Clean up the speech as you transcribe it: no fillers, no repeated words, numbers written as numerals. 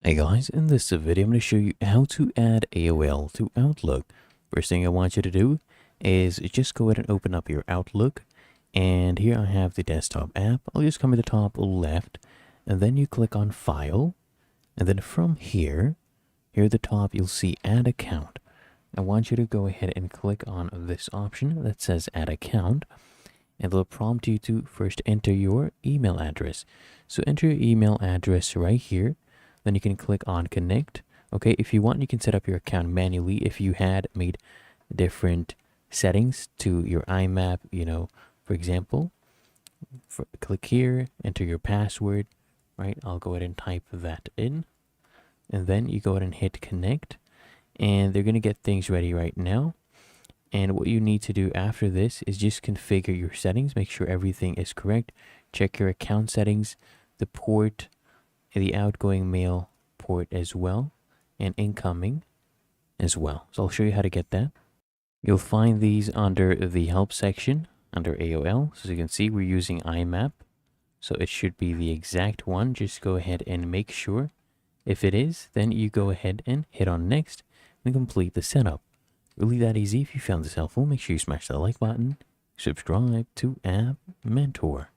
Hey guys, in this video I'm going to show you how to add AOL to Outlook. First thing I want you to do is just go ahead and open up your Outlook, and here I have the desktop app. I'll just come to the top left, and then you click on File, and then from here at the top you'll see Add Account. I want you to go ahead and click on this option that says Add Account, and it'll prompt you to first enter your email address. So enter your email address right here. Then you can click on connect. Okay, if you want, you can set up your account manually if you had made different settings to your IMAP, for example. Click here, enter your password, right? I'll go ahead and type that in. And then you go ahead and hit connect. And they're going to get things ready right now. And what you need to do after this is just configure your settings, make sure everything is correct. Check your account settings, the port, the outgoing mail port as well, and incoming as well. So I'll show you how to get that. You'll find these under the help section under AOL. So as you can see, we're using IMAP, so it should be the exact one. Just go ahead and make sure. If it is, then you go ahead and hit on next and complete the setup. Really that easy. If you found this helpful, make sure you smash that like button, subscribe to App Mentor.